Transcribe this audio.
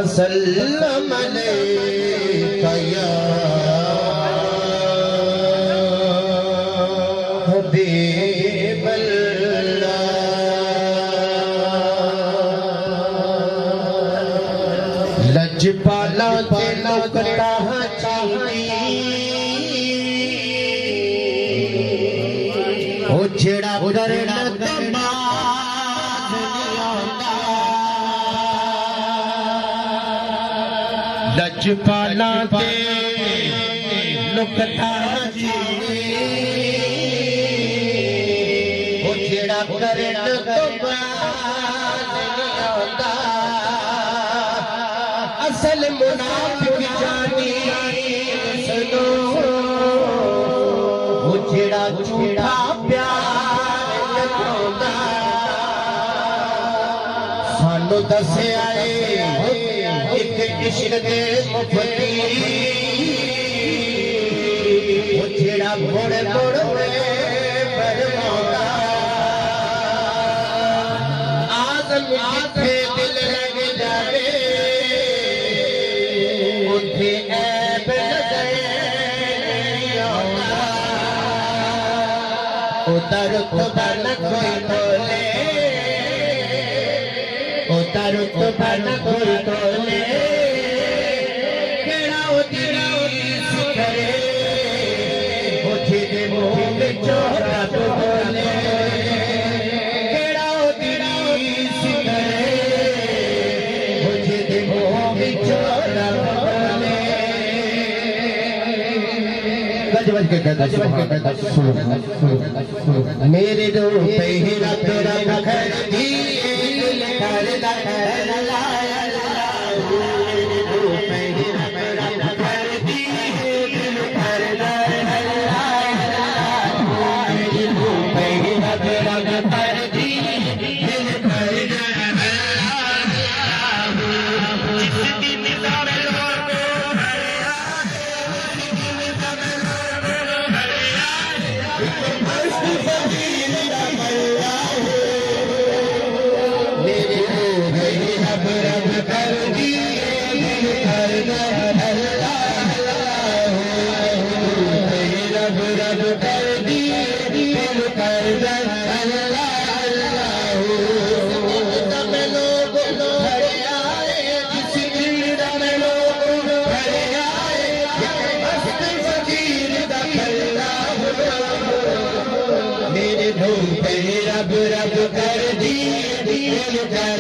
وسلم علیک یا حبیب اللہ لجپالا تے نکتا او جڑا کرنا لجپالا تے نکتا او جڑا کرنا اصل منافق جانی سنو وہ جڑا جھوٹا پیار لگاؤندا سانو دسے آئے ایک عشق دے مفتی وہ جڑا مڑ مڑ فرماؤندا آزم جتھے دل لگ جاوے اٹھے عیب نظر نہیں آؤندا ادھر اتبر نہ کوئی تولے ادھر اتبر نہ کوئی تولے کیڑا ادھری سکرے اٹھے دے منہ وچوں رب بولے کیڑا ادھری سکرے اٹھے دے منہ وچوں رب بولے گج بج کے کہتا میرے روح پہ ہی رب رب کر دیئے دل کردا ہے لا لا میرے روح پہ ہی رب رب کر دیئے دل کردا ہے لا لا میرے روح پہ ہی رب رب کر دیئے دل کردا ہے لا جس کی نظام رب رب کر دی دل کر